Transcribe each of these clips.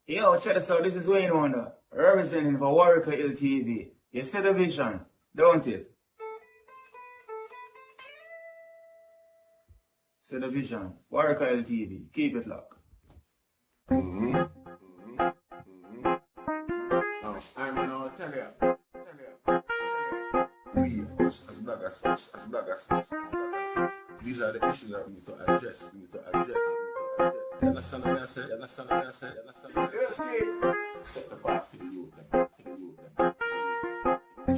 Yo, check this out. This is Wayne Wonder, representing for Warrior LTV. You see the vision, don't it? See the vision. Warrior LTV. Keep it locked. I'm gonna tell you. We, as bloggers, these are the issues that we need to address. You understand what I said? Set the bar for the youth.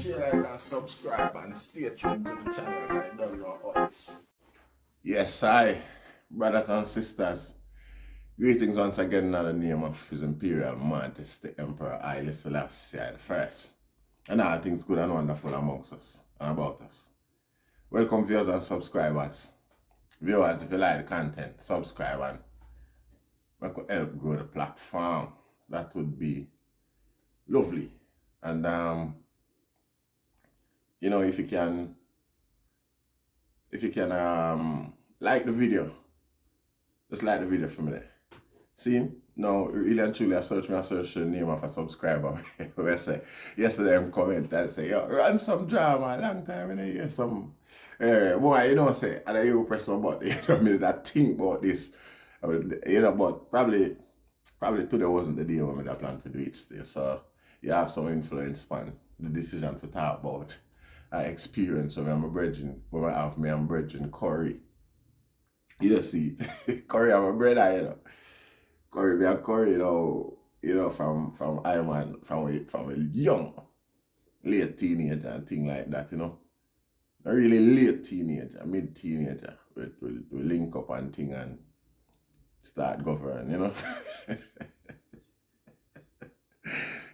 Share, like, and subscribe, and stay tuned to the channel. I don't know all this. Yes, brothers and sisters. Greetings once again in the name of His Imperial Majesty Emperor Haile Selassie I. And all things good and wonderful amongst us and about us. Welcome viewers and subscribers. Viewers, if you like the content, subscribe and we could help grow the platform. That would be lovely. And you know, if you can like the video, just like the video for me there. See, now really and truly I search the name of a subscriber. Where I say yesterday I comment and say, yo, run some drama, a long time in a year, some boy, you know, say, and I press my button, you know, I mean, that think about this. I mean, you know, but probably today wasn't the day when I planned to do it still. So you have some influence on the decision to talk about experience when I'm a brethren, when I have me and brethren Corey. You just see, Corey, I'm a brother, you know. Corey, you know, from Iron, from a young, late teenager and thing like that, you know. A really late teenager, mid-teenager, we link up and thing and start governing, you know.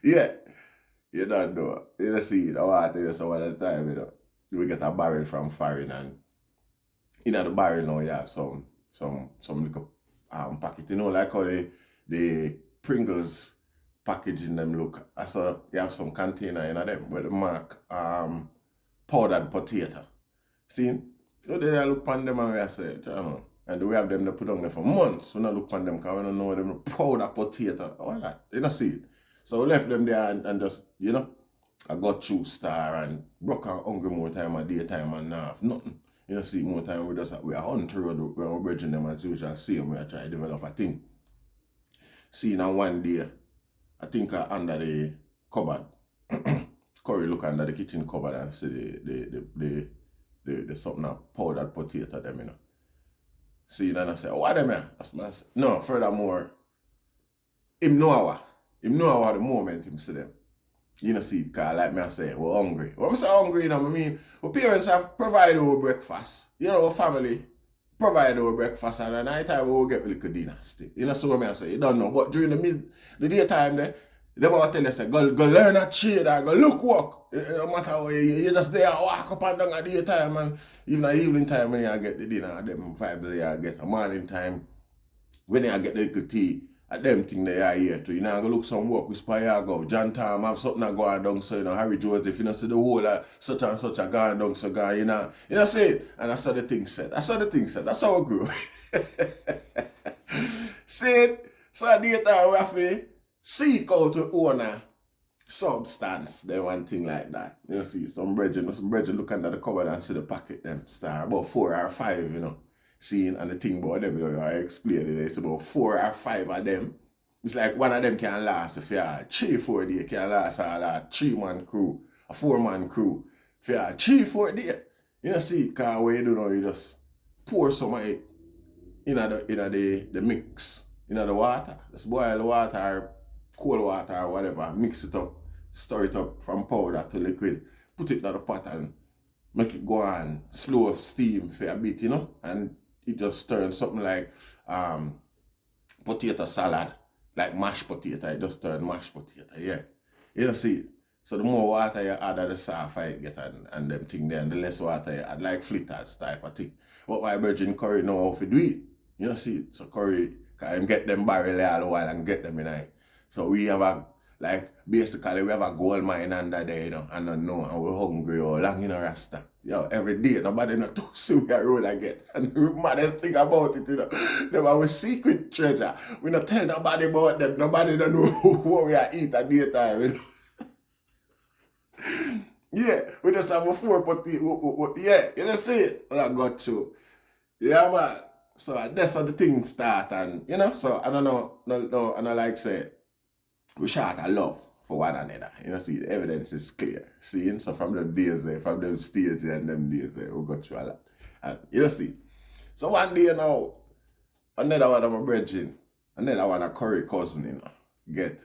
Yeah, you don't know. You see, I want to tell you some of the time, you know, we get a barrel from foreign and in the barrel now you have some little packet, you know, like how the Pringles packaging them look. So you have some container in them where the mark powdered potato. See? So they look on them and we say, you know, and we have them to put on there for months. We don't look on them because we don't know them powder potato. All that. You know, see it. So we left them there and just, you know, I got through Star and broke out hungry more time and daytime and nothing. You know, see, more time we are on the road, we're bridging them as usual, see them, we are trying to develop a thing. See, now one day, I think under the cupboard, Corey look under the kitchen cupboard and see the something of powdered potato them, you know. See, then I say, what them here? No, furthermore, him know the moment him see them. You know, see, because like me I say, we're hungry. When I say hungry, you know what I mean? Our parents have provided our breakfast. You know, our family provide our breakfast and at night time we will get a little dinner still. You know, so what I say, you don't know. But during the daytime there, they want to tell you, say, go learn a trade or go look work. It don't matter where you just there walk up and down at daytime and even at evening time when you get the dinner, them vibes there you get a morning time, when you get the little tea. At them thing they are here too. You know, go look some work with Spire go. John Tom have something that go on down so you know Harry Joseph, you know, see the whole such and such a gone down so guy, you know see it? And that's how the thing said. That's how we grew. See it? So at the time we have to seek out to own a substance, then one thing like that. You know, see some brethren look under the cupboard and see the packet them star about 4 or 5, you know. Seeing and the thing about them, you know, I explained it, it's about 4 or 5 of them. It's like one of them can last if you have 3-4 days, can last all that 3-man crew, a 4-man crew. If you have 3-4 days, you know, see, because what you do now, you just pour some of it in the mix, in the water. Just boil the water or cold water or whatever, mix it up, stir it up from powder to liquid, put it in the pot and make it go on slow steam for a bit, you know, and it just turns something like potato salad, like mashed potato. It just turns mashed potato, yeah. You know, see, so the more water you add, the softer you get and them thing there, and the less water you add, like fritters type of thing. But my virgin Curry know how to do it. You know, see, so Curry can get them barrel all the while and get them in it. So we have basically we have a gold mine under there, you know, and don't know, and we're hungry or long in a rasta. Yo, every day, nobody not to see we are road again. And the maddest thing about it, them our secret treasure. We not tell nobody about them. Nobody don't know what we are eat at daytime, Yeah, we just have a 4 potty. Yeah, you just see it. And I got you. Yeah, man. So that's how the thing start, and so I don't know, no, and I like say we shout a love for one another. See, the evidence is clear. See, so from them days there, from them stage and them days there, we got through a lot. And see. So one day another one of my brethren, another one a curry cousin, get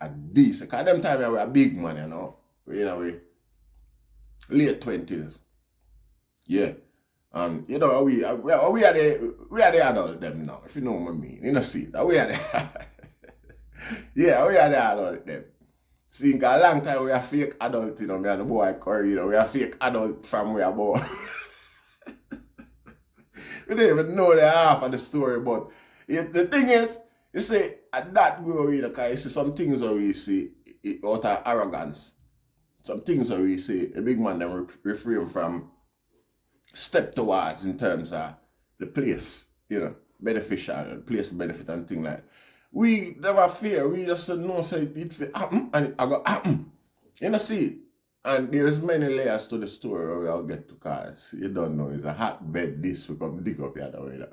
a decent. Cause them time we were a big man, we late 20s. Yeah. And we are the adult them now, if you know what I mean. See, we are the yeah, we are the adult them. See, a long time we are fake adult, me and the boy Curry, we are fake adult from we are born. We don't even know the half of the story, but the thing is, you say at that growing, because you see some things where we see out of arrogance. Some things where we see a big man them refrain from step towards in terms of the place, beneficial, the place benefit and thing like that. We never fear, we just know say it will happen and it will happen. See? And there's many layers to the story where we'll get to, cause you don't know, it's a hotbed this we come dig up the other way.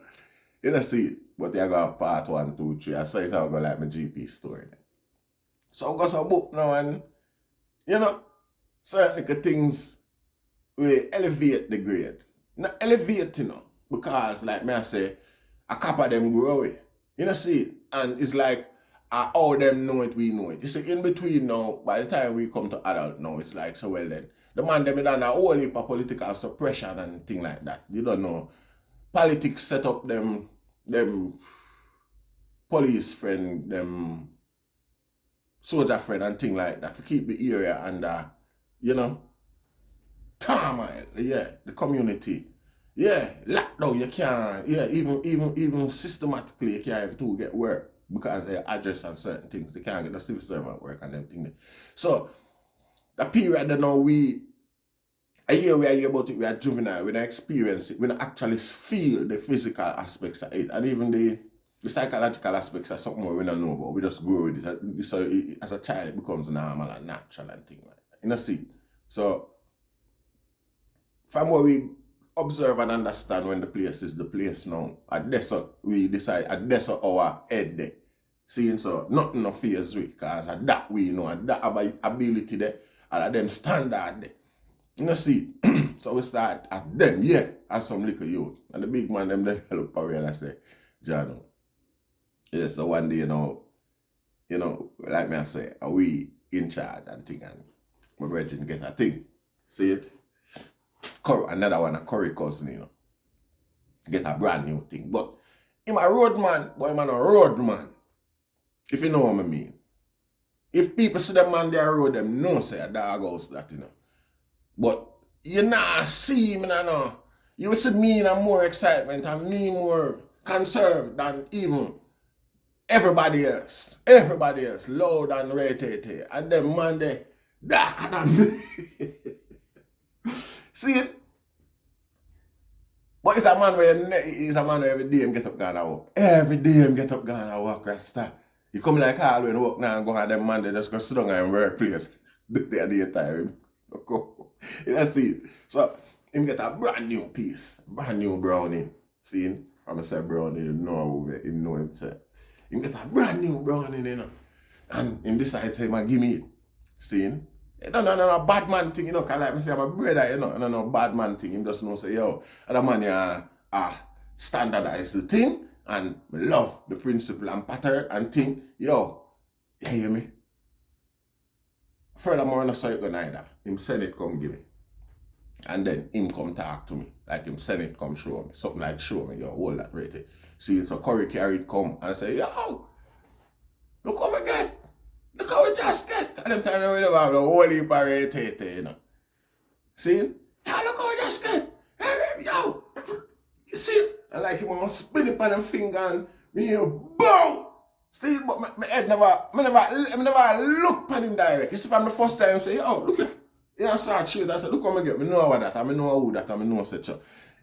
See? But you got part 1, 2, 3, I saw it I'll go like my GP story. So I got some book now and certain things we elevate the grade. Not elevate, because like me I say, a couple of them grow away. See? And it's like, all them know it, we know it. You see, in between now, by the time we come to adult now, it's like, so well then, the man them done a whole heap of political suppression and thing like that. You don't know. Politics set up them police friend, them soldier friend and thing like that to keep the area under, turmoil, the community. Lockdown, you can't, even systematically, you can't even get work because they address on certain things. They can't get the civil servant work and them things. So, the period that now a year we are here about it, we are juvenile, we don't experience it, we don't actually feel the physical aspects of it, and even the psychological aspects are something we don't know about. We just grow with it. So, as a child, it becomes normal and natural and things like that. See? So, from where we observe and understand when the place is the place now, at this we decide, at this our head there. Seeing so, nothing no fears we, because at that we know, at that ability there, and at them standard there. See? So we start at them, as some little youth. And the big man them then look away and I say, John, so one day, like me I say, are we in charge and thing, and my brethren get a thing. See it? Another one, a curry cousin, get a brand new thing. But him a road man, boy man a road man. If you know what I mean. If people see them man there road, them know say a dog house that, But you not see me no. You will see me in more excitement and me more conserved than even everybody else. Everybody else, loud and rated. And them man they darker than me. See it? But it's a man where every day him get up gonna walk. Every day him get up gonna walk, Rasta. You come like all when walk now and go and them man they just go sit down and workplace. They are the time. See? So him get a brand new piece, brand new brownie. See? From I say brownie, you know him say. Him get a brand new brownie, And him decide to give me it. See? No, bad man thing, cause like me say I'm a brother, no bad man thing. Him just know say, yo, other man standardize the thing and love the principle and pattern and thing, yo, you hear me? Furthermore, no say it go neither. Him send it come give me. And then him come talk to me. Like him send it come show me. Something like show me, yo, all that right. See, so Curry carry it come and say, yo, look what we get. Look how we just get. At them time we don't have the whole heap of rate, See? Yeah, look how we just get. Hey, yo. You see? I like him want to spin it on them finger and me boom. See, but my head never look at him direct. You see from the first time say, yo, look here. You know, start shoot. I said, look how me get. Me know what that. I know who that. I know such a.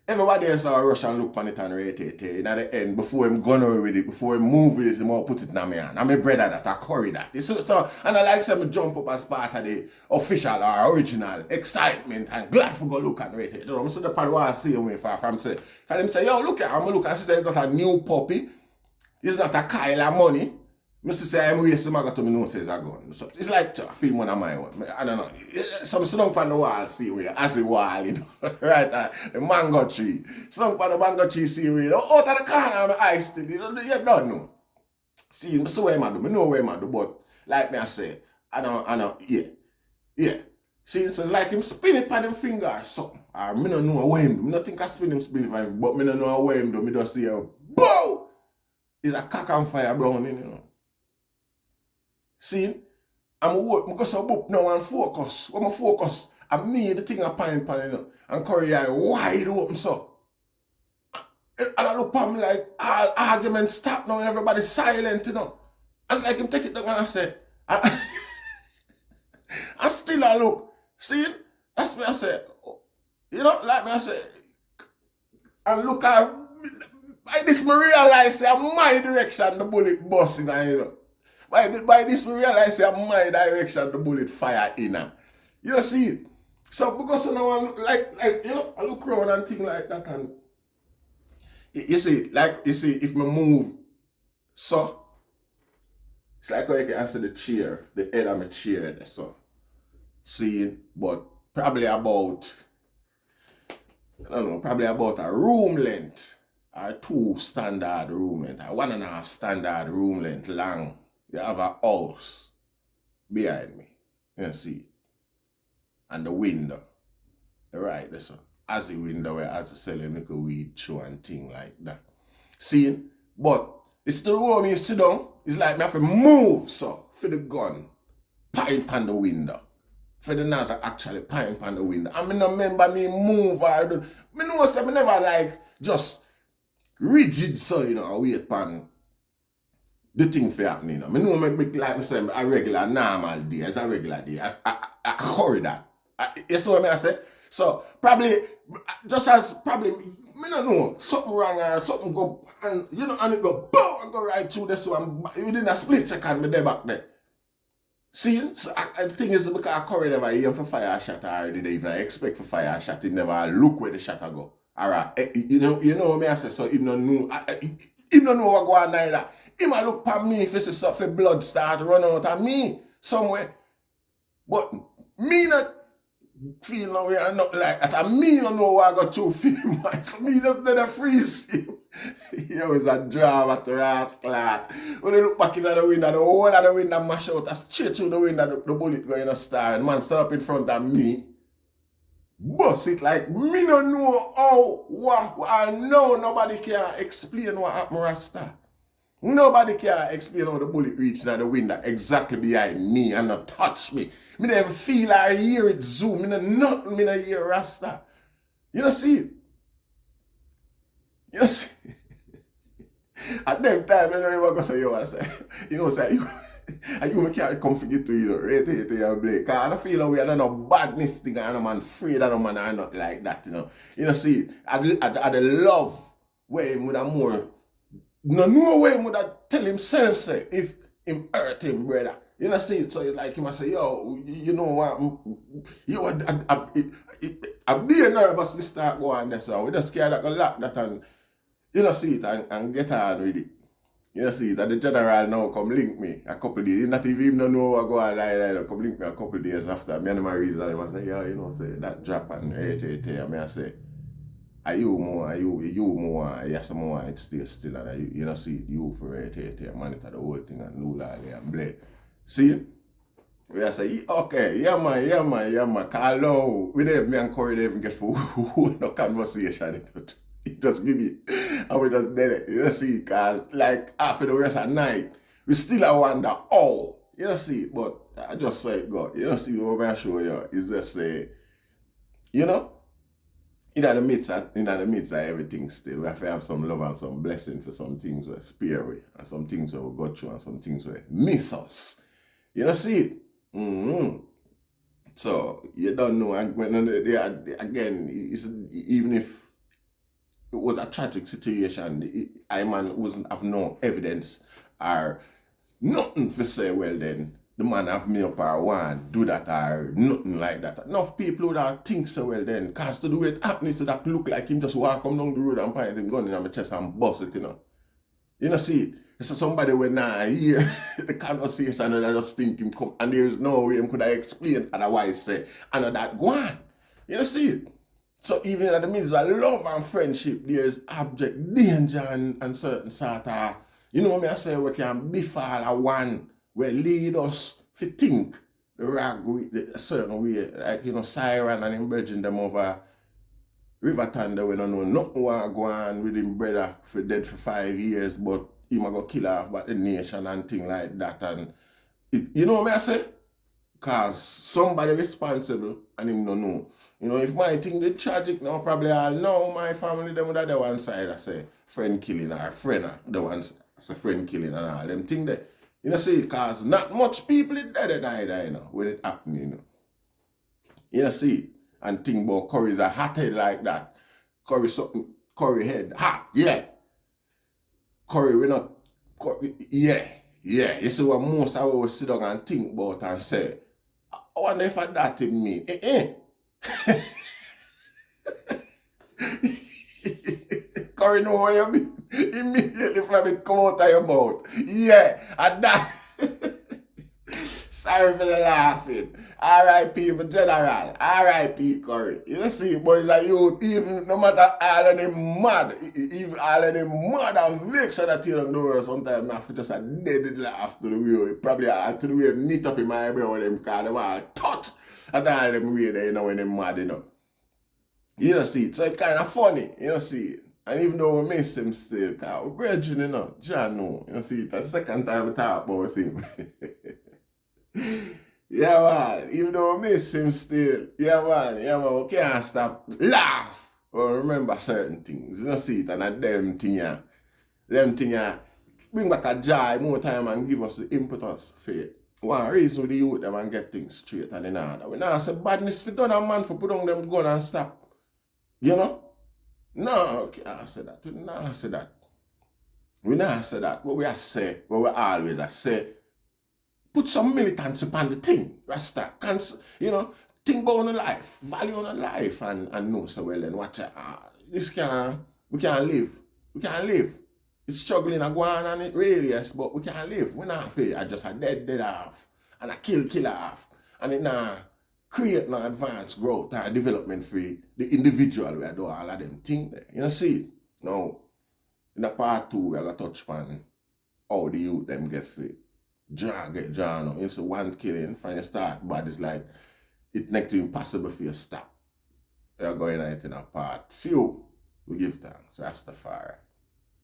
Everybody else rush and look on it and rate it. And at the end, before him gone away with it, before him move with it, him all put it in my hand. I'm a Bredda that, I curry that. So, and I like to me jump up as part of the official or original excitement and glad for go look and rate it. You know, so the part where I see him from say, for them say, yo, look at him, look, and she says it's not a new puppy. It's not a Kyle of money. Mr. say I'm wasting my got to me no says I gone. So it's like I feel one of my own. I don't know. Some sit down on the wall, see where as a wall, you know. Right? The mango tree. Sit down on the mango tree, see where out of the corner of my eyes still. You don't know. See, so where I do, I know where I do, but like me I say, I don't, yeah. See, so it's like him spin it on them finger or something. Or me don't know where him do. I think I spin him for him, but me don't know where him do. Me just see him, bow! It's a cock and fire brown, you know. See, I'm going to book now and focus. When I focus, I made the thing a pine, you know, and curry eye wide open so. And I look at me like, all arguments stop now and everybody's silent, you know. And like him take it down and I say, I still I look. See, that's me I say, you know, like me I say, and look at, by this me realize say, my direction the bullet busting, you know. By this, we realize that my direction the bullet fire in. You see it? So because now like you know, I look around and things like that, and you see, if me move, so it's like how you can answer the chair, the head of my chair there, so see, but probably about, I don't know, probably about a room length, or 2 standard room length, or 1.5 standard room length long. You have a house behind me. You see. And the window. Right, that's so. As the window where as the selling little weed show and thing like that. See? But it's the room you sit down. It's like me have to move so for the gun. Point on the window. For the nozzle actually point on the window. I mean, remember me move or do. Me know so me never like just rigid so you know wait pan the thing for happening. You know. I know me like me say a regular normal day, as a regular day. I hurry that. You see what I say? So probably just as probably me don't know something wrong or something go and you know and it go boom and go right through this one within a split second me there back there. See, so the thing is because I curry never aim for fire shot already. They even expect for fire shot. It never look where the shot go. Alright, you know what I say. So him don't know what go on neither. He might look at me if it's a blood start run out of me somewhere. But me not feel no way and not like that. And me don't know what I got to feel, man. So me just did a freeze him. He was a drama to rascal. When they look back in the window, the whole of the window mash out, as straight through the window, the bullet going a star. And man stood up in front of me. Bust it like me don't know how, what, I know nobody can explain what happened Rasta. Nobody can explain how the bullet reached out the window exactly behind me and not touch me. Me never feel or hear it zoom. Me not nothing, me not hear Rasta. You know see it? You see? At them time, I don't even go say, yo, I say, you know, say, you can't come forget to you, right here to your blade. Because I don't feel like we are no badness thing and I'm afraid of no man or not like that, you know. You know, see, I the love where he would have more, no way he would have tell himself, say, if him hurt him, brother. You know, see, so it's like him, I say, yo, you know what, yo, I'm being nervous to start going there, so we just scared like a lock that and, you know, see it and get on with it. You know, see that the general now come link me a couple of days. Not even know what go on like come link me a couple of days after. Me and my reason I say, yeah, you know, say that drop and I say, are you more, yes more, it's still and you know see you for monitor the whole thing and do that and blade. See? We I say, okay, yeah man, Carlo, we didn't me and Corey even get for no conversation. It just give me, and we just did it. You see, because like after the rest of the night, we still I wonder, oh, you see, but I just saw it go. You see, what I show you is just say, you know, in the midst of everything still, we have to have some love and some blessing for some things we spare we, and some things we go through, and some things we miss us. You know, see it? So you don't know. And again, even if it was a tragic situation, I man wasn't have no evidence or nothing to say, well then, the man have me up or one, do that or nothing like that. Enough people would have think so, well then, cause to do it happening to that look like him just walk come down the road and point him gun in my chest and bust it, you know. You know, see, it's somebody when now hear the conversation and I just think him come, and there is no way him could have explained otherwise say, I know that go on. You know, see. So even in the midst of love and friendship, there's abject danger and certain sort of, you know what I say, we can befall a one where lead us to think the rag a certain way, like, you know, Siren and him bridging them over River Thunder, we don't know nothing what go on with him brother for dead for 5 years, but he might go kill off but the nation and thing like that. And you know what I say? Cause somebody responsible and him don't know. You know, if my thing the tragic now, probably I'll know my family them with the one side I say friend killing or friend the one side say friend killing and all them thing there. You know, see, cause not much people is dead either, you know, when it happening, you know. You know, see, and think about Curry's a hot head like that. Curry something, Curry head, hot, yeah. Curry, we not, Curry, yeah. You see what most of us sit down and think about and say, I wonder if that thing mean. Curry know what you mean. Immediately from it come out of your mouth. Yeah, and that. Sorry for the laughing. R.I.P. for general. R.I.P. Curry. You know, see, boys are youth, even no matter all of them mad, even all of them mad and vexed that you don't know, sometimes I have to just a dead laugh to the way. Probably to the way knit up in my eyebrow with them because them all touch and all them way there, you know, when them mad, you know. You know, see, so it's kind of funny, you know, see. And even though we miss him still, because we're brethren, you know, John know, you know, see, that's the second time we talk about him. Yeah, man, even though we miss him still, yeah, man, we can't stop laugh or remember certain things, you know, see it, and them thing, bring back a joy more time and give us the impetus for it. One reason with the youth them and get things straight and then other. We now say badness for done a man for put on them gun and stop. You know? No, we can't say that. We not say that. We not say that. What we are say, what we always are say, put some militants upon the thing. Rasta, you know, think about on life, value on life and know so well and watch it. We can't live. We can't live. It's struggling and going on it really, yes, but we can't live. We're not fair. I just a dead off. And a kill off. And it now create no advanced growth or development for the individual where do all of them things there. You know, see it? Now, in the part 2, we're going to touch on how the youth them get free. Get John up. It's one killing, find a start, but it's like, it's next to impossible for you to stop. We're going out in a part few. We give thanks. Rastafari.